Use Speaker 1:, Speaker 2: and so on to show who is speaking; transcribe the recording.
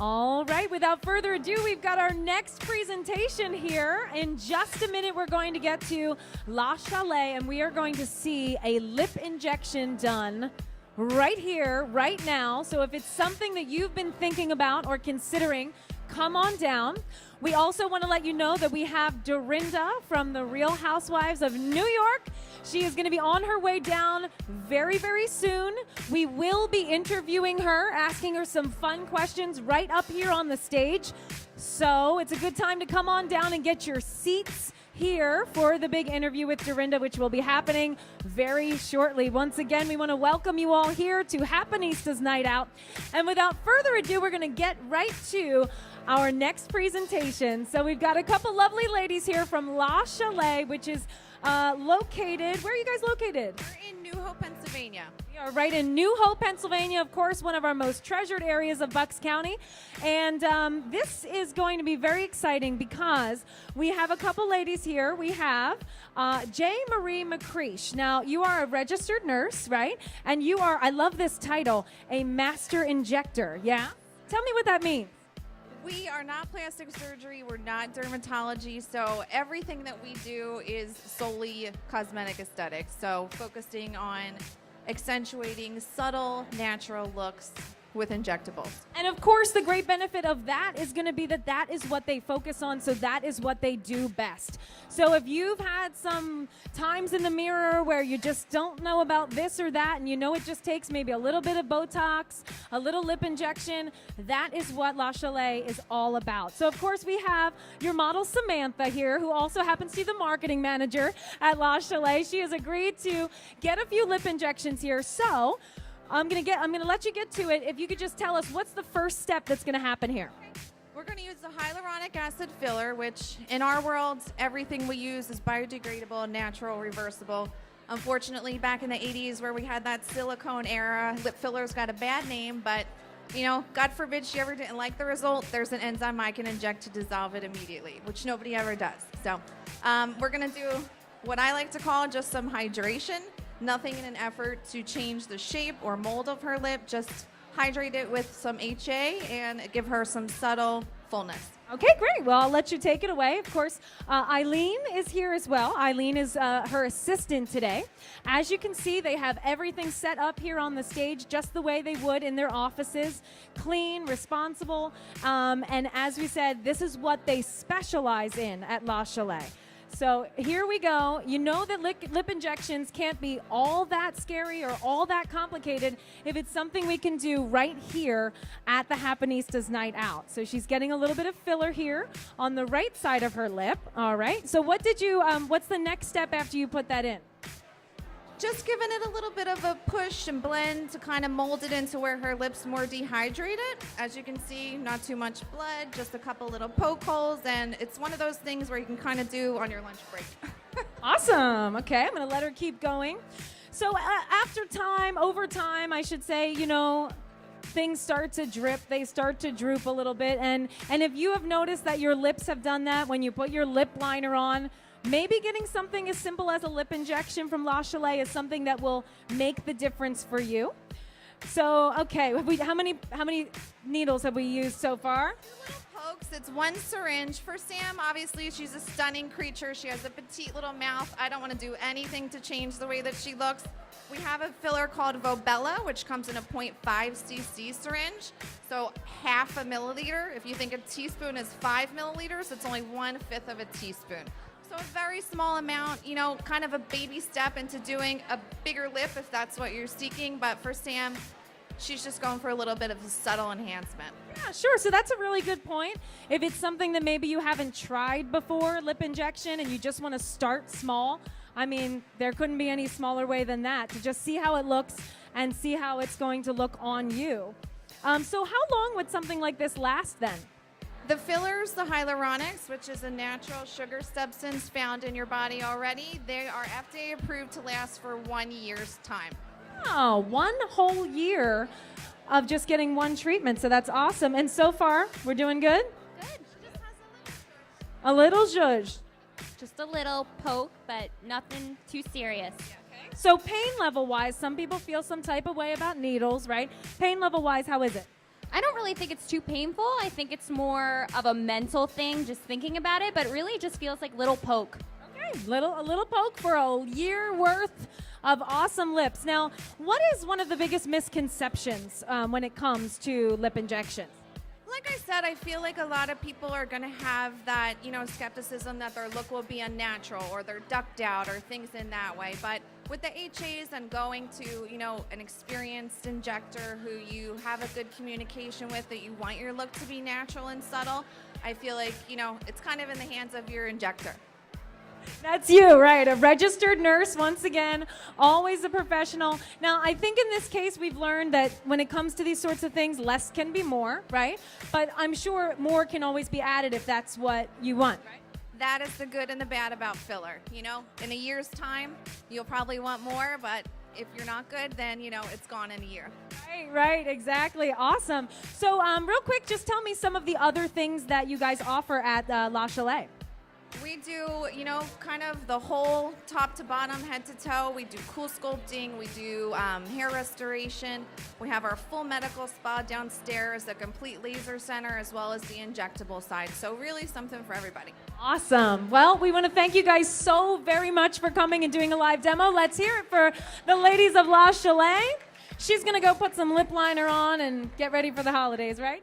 Speaker 1: All right, without further ado, we've got our next presentation here. In just a minute, we're going to get to La Chele, and we are going to see a lip injection done right here, right now. So if it's something that you've been thinking about or considering, come on down. We also want to let you know that we have Dorinda from the Real Housewives of New York. She is going to be on her way down very, very soon. We will be interviewing her, asking her some fun questions right up here on the stage. So it's a good time to come on down and get your seats here for the big interview with Dorinda, which will be happening very shortly. Once again, we want to welcome you all here to Happenistas Night Out. And without further ado, we're going to get right to our next presentation. So we've got a couple lovely ladies here from La Chele, which is located, where are you guys located?
Speaker 2: We're in New Hope, Pennsylvania.
Speaker 1: We are right in New Hope, Pennsylvania, of course, one of our most treasured areas of Bucks County. And this is going to be very exciting because we have a couple ladies here. We have J. Marie McCreesh. Now, you are a registered nurse, right? And you are, I love this title, a master injector, yeah? Tell me what that means.
Speaker 2: We are not plastic surgery. We're not dermatology. So everything that we do is solely cosmetic aesthetics. So focusing on accentuating subtle, natural looks with injectables.
Speaker 1: And of course, the great benefit of that is going to be that that is what they focus on, so that is what they do best. So if you've had some times in the mirror where you just don't know about this or that, and you know it just takes maybe a little bit of Botox, a little lip injection, that is what La Chele is all about. So of course, we have your model Samantha here, who also happens to be the marketing manager at La Chele. She has agreed to get a few lip injections here. So I'm gonna let you get to it. If you could just tell us what's the first step that's gonna happen here.
Speaker 2: We're going to use the hyaluronic acid filler, which in our world, everything we use is biodegradable, natural, reversible. Unfortunately, back in the 80s where we had that silicone era, lip fillers got a bad name, but you know, God forbid she ever didn't like the result, there's an enzyme I can inject to dissolve it immediately, which nobody ever does. So we're going to do what I like to call just some hydration. Nothing in an effort to change the shape or mold of her lip, just hydrate it with some HA and give her some subtle fullness.
Speaker 1: Okay, great. Well, I'll let you take it away. Of course, Eileen is here as well. Eileen is her assistant today. As you can see, they have everything set up here on the stage just the way they would in their offices. Clean, responsible, and as we said, this is what they specialize in at La Chele. So here we go. You know that lip injections can't be all that scary or all that complicated if it's something we can do right here at the Happenistas Night Out. So she's getting a little bit of filler here on the right side of her lip. All right. So what did you, what's the next step after you put that in?
Speaker 2: Just giving it a little bit of a push and blend to kind of mold it into where her lips more dehydrated. As you can see, not too much blood, just a couple little poke holes, and it's one of those things where you can kind of do on your lunch break.
Speaker 1: Awesome. Okay, I'm going to let her keep going. So over time, I should say, you know, things start to drip, they start to droop a little bit, and if you have noticed that your lips have done that when you put your lip liner on, maybe getting something as simple as a lip injection from La Chele is something that will make the difference for you. So, okay, how many needles have we used so far?
Speaker 2: 2 little pokes. It's 1 syringe. For Sam, obviously, she's a stunning creature. She has a petite little mouth. I don't want to do anything to change the way that she looks. We have a filler called Vobella, which comes in a 0.5 cc syringe, so half a milliliter. If you think a teaspoon is 5 milliliters, it's only 1/5 of a teaspoon. So a very small amount, you know, kind of a baby step into doing a bigger lip if that's what you're seeking. But for Sam, she's just going for a little bit of a subtle enhancement.
Speaker 1: Yeah, sure. So that's a really good point. If it's something that maybe you haven't tried before, lip injection, and you just want to start small, I mean, there couldn't be any smaller way than that to just see how it looks and see how it's going to look on you. So how long would something like this last then?
Speaker 2: The fillers, the hyaluronics, which is a natural sugar substance found in your body already, they are FDA approved to last for 1 year's time.
Speaker 1: Oh, 1 whole year of just getting one treatment. So that's awesome. And so far, we're doing good?
Speaker 2: Good. She just has
Speaker 1: A little zhuzh.
Speaker 3: Just a little poke, but nothing too serious.
Speaker 1: So pain level-wise, some people feel some type of way about needles, right? Pain level-wise, how is it?
Speaker 3: I don't really think it's too painful. I think it's more of a mental thing, just thinking about it, but really it just feels like little poke.
Speaker 1: Okay, a little poke for a year worth of awesome lips. Now, what is one of the biggest misconceptions when it comes to lip injections?
Speaker 2: Like I said, I feel like a lot of people are going to have that, skepticism that their look will be unnatural or they're ducked out or things in that way. But with the HAs and going to, an experienced injector who you have a good communication with, that you want your look to be natural and subtle, I feel like, it's kind of in the hands of your injector.
Speaker 1: That's you, right? A registered nurse, once again, always a professional. Now, I think in this case, we've learned that when it comes to these sorts of things, less can be more, right? But I'm sure more can always be added if that's what you want, right?
Speaker 2: That is the good and the bad about filler. In a year's time, you'll probably want more, but if you're not good, then, it's gone in a year.
Speaker 1: Right, exactly. Awesome. So real quick, just tell me some of the other things that you guys offer at La Chelé.
Speaker 2: We do, kind of the whole top to bottom, head to toe. We do cool sculpting. We do hair restoration. We have our full medical spa downstairs, a complete laser center, as well as the injectable side. So really something for everybody.
Speaker 1: Awesome. Well, we want to thank you guys so very much for coming and doing a live demo. Let's hear it for the ladies of La Chelé. She's going to go put some lip liner on and get ready for the holidays, right?